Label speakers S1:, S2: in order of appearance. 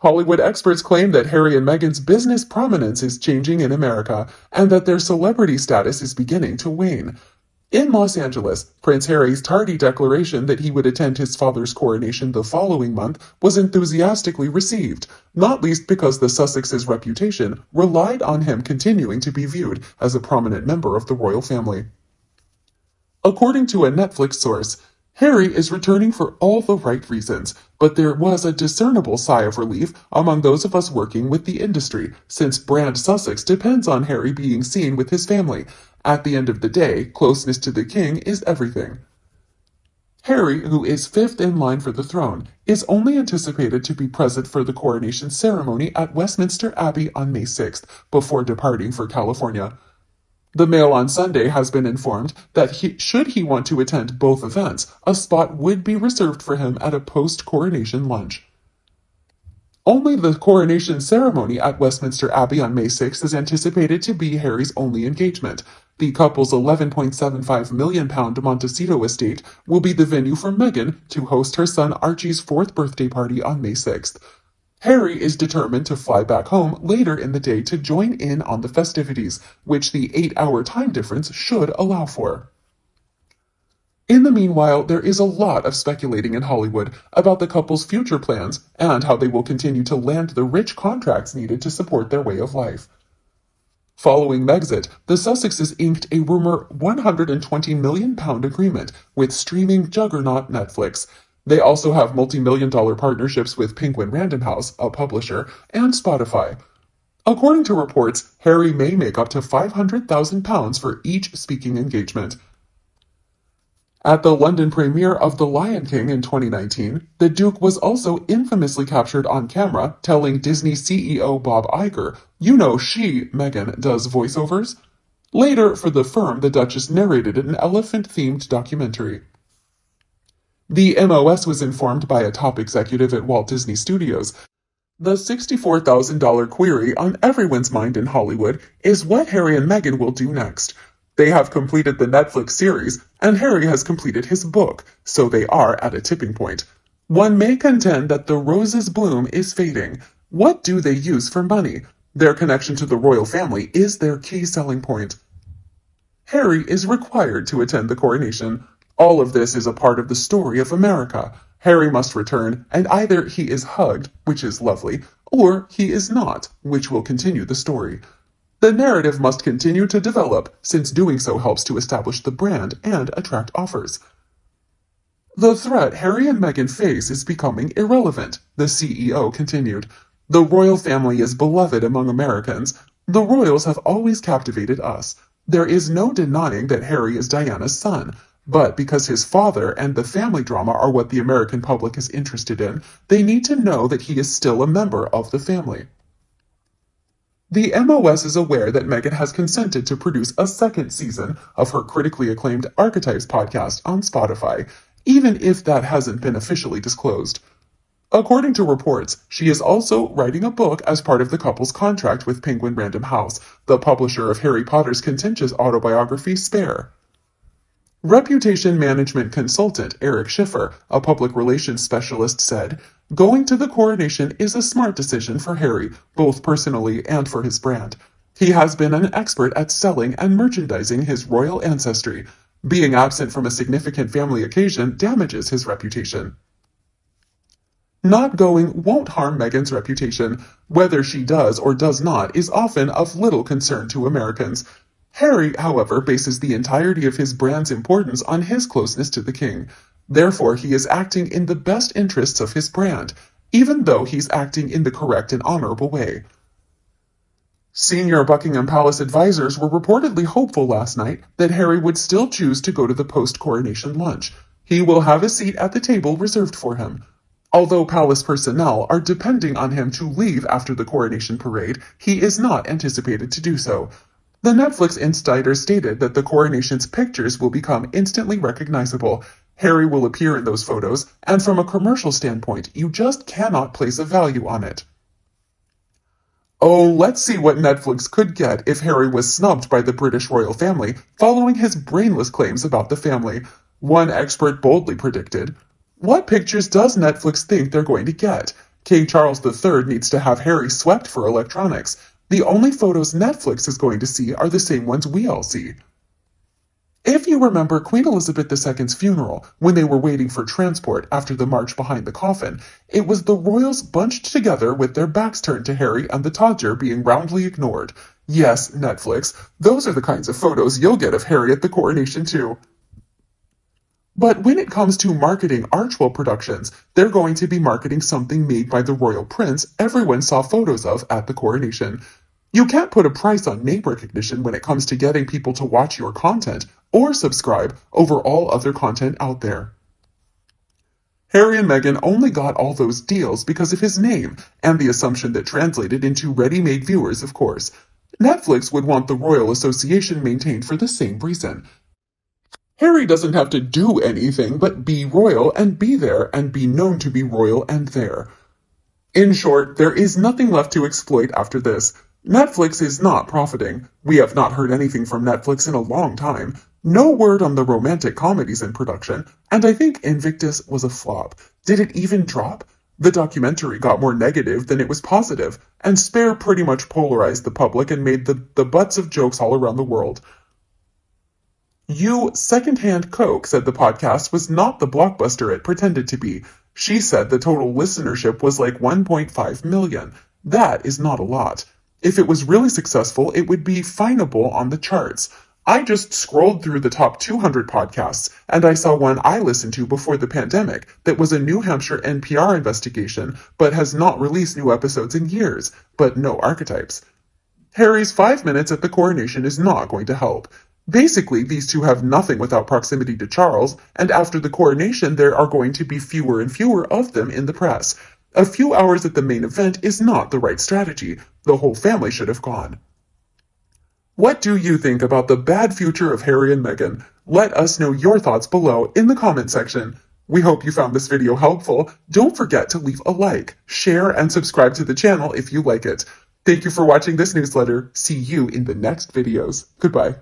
S1: Hollywood experts claim that Harry and Meghan's business prominence is changing in America and that their celebrity status is beginning to wane. In Los Angeles, Prince Harry's tardy declaration that he would attend his father's coronation the following month was enthusiastically received, not least because the Sussexes' reputation relied on him continuing to be viewed as a prominent member of the royal family. According to a Netflix source, Harry is returning for all the right reasons, but there was a discernible sigh of relief among those of us working with the industry, since brand Sussex depends on Harry being seen with his family. At the end of the day, closeness to the king is everything. Harry, who is fifth in line for the throne, is only anticipated to be present for the coronation ceremony at Westminster Abbey on May 6th, before departing for California. The Mail on Sunday has been informed that should he want to attend both events, a spot would be reserved for him at a post-coronation lunch. Only the coronation ceremony at Westminster Abbey on May 6th is anticipated to be Harry's only engagement. The couple's £11.75 million Montecito estate will be the venue for Meghan to host her son Archie's 4th birthday party on May 6th. Harry is determined to fly back home later in the day to join in on the festivities, which the 8-hour time difference should allow for. In the meanwhile, there is a lot of speculating in Hollywood about the couple's future plans and how they will continue to land the rich contracts needed to support their way of life. Following Megxit, the Sussexes inked a rumor £120 million agreement with streaming juggernaut Netflix. They also have multi-million-dollar partnerships with Penguin Random House, a publisher, and Spotify. According to reports, Harry may make up to £500,000 for each speaking engagement. At the London premiere of The Lion King in 2019, the Duke was also infamously captured on camera telling Disney CEO Bob Iger, "You know she, Meghan, does voiceovers?" Later, for the firm, the Duchess narrated an elephant-themed documentary. The MOS was informed by a top executive at Walt Disney Studios. The $64,000 query on everyone's mind in Hollywood is what Harry and Meghan will do next. They have completed the Netflix series, and Harry has completed his book, so they are at a tipping point. One may contend that the rose's bloom is fading. What do they use for money? Their connection to the royal family is their key selling point. Harry is required to attend the coronation. All of this is a part of the story of America. Harry must return, and either he is hugged, which is lovely, or he is not, which will continue the story. The narrative must continue to develop, since doing so helps to establish the brand and attract offers. The threat Harry and Meghan face is becoming irrelevant, the CEO continued. The royal family is beloved among Americans. The royals have always captivated us. There is no denying that Harry is Diana's son. But because his father and the family drama are what the American public is interested in, they need to know that he is still a member of the family. The MOS is aware that Meghan has consented to produce a second season of her critically acclaimed Archetypes podcast on Spotify, even if that hasn't been officially disclosed. According to reports, she is also writing a book as part of the couple's contract with Penguin Random House, the publisher of Harry Potter's contentious autobiography Spare. Reputation management consultant Eric Schiffer, a public relations specialist, said, "Going to the coronation is a smart decision for Harry, both personally and for his brand. He has been an expert at selling and merchandising his royal ancestry. Being absent from a significant family occasion damages his reputation." Not going won't harm Meghan's reputation. Whether she does or does not is often of little concern to Americans. Harry, however, bases the entirety of his brand's importance on his closeness to the king. Therefore, he is acting in the best interests of his brand, even though he's acting in the correct and honorable way. Senior Buckingham Palace advisors were reportedly hopeful last night that Harry would still choose to go to the post-coronation lunch. He will have a seat at the table reserved for him. Although palace personnel are depending on him to leave after the coronation parade, he is not anticipated to do so. The Netflix insider stated that the coronation's pictures will become instantly recognizable. Harry will appear in those photos, and from a commercial standpoint, you just cannot place a value on it. Oh, let's see what Netflix could get if Harry was snubbed by the British royal family following his brainless claims about the family. One expert boldly predicted, "What pictures does Netflix think they're going to get? King Charles III needs to have Harry swept for electronics. The only photos Netflix is going to see are the same ones we all see. If you remember Queen Elizabeth II's funeral, when they were waiting for transport after the march behind the coffin, it was the royals bunched together with their backs turned to Harry and the Todger being roundly ignored. Yes, Netflix, those are the kinds of photos you'll get of Harry at the coronation too. But when it comes to marketing Archwell Productions, they're going to be marketing something made by the royal prince everyone saw photos of at the coronation. You can't put a price on name recognition when it comes to getting people to watch your content or subscribe over all other content out there. Harry and Meghan only got all those deals because of his name and the assumption that translated into ready-made viewers, of course. Netflix would want the Royal Association maintained for the same reason. Harry doesn't have to do anything but be royal and be there and be known to be royal and there. In short, there is nothing left to exploit after this. Netflix is not profiting. We have not heard anything from Netflix in a long time. No word on the romantic comedies in production, and I think Invictus was a flop. Did it even drop? The documentary got more negative than it was positive, and Spare pretty much polarized the public and made the butts of jokes all around the world. You secondhand Coke said the podcast was not the blockbuster it pretended to be. She said the total listenership was like 1.5 million. That is not a lot. If it was really successful, it would be findable on the charts. I just scrolled through the top 200 podcasts, and I saw one I listened to before the pandemic that was a New Hampshire NPR investigation, but has not released new episodes in years, but no archetypes. Harry's 5 minutes at the coronation is not going to help. Basically, these two have nothing without proximity to Charles, and after the coronation there are going to be fewer and fewer of them in the press. A few hours at the main event is not the right strategy. The whole family should have gone. What do you think about the bad future of Harry and Meghan? Let us know your thoughts below in the comment section. We hope you found this video helpful. Don't forget to leave a like, share, and subscribe to the channel if you like it. Thank you for watching this newsletter. See you in the next videos. Goodbye.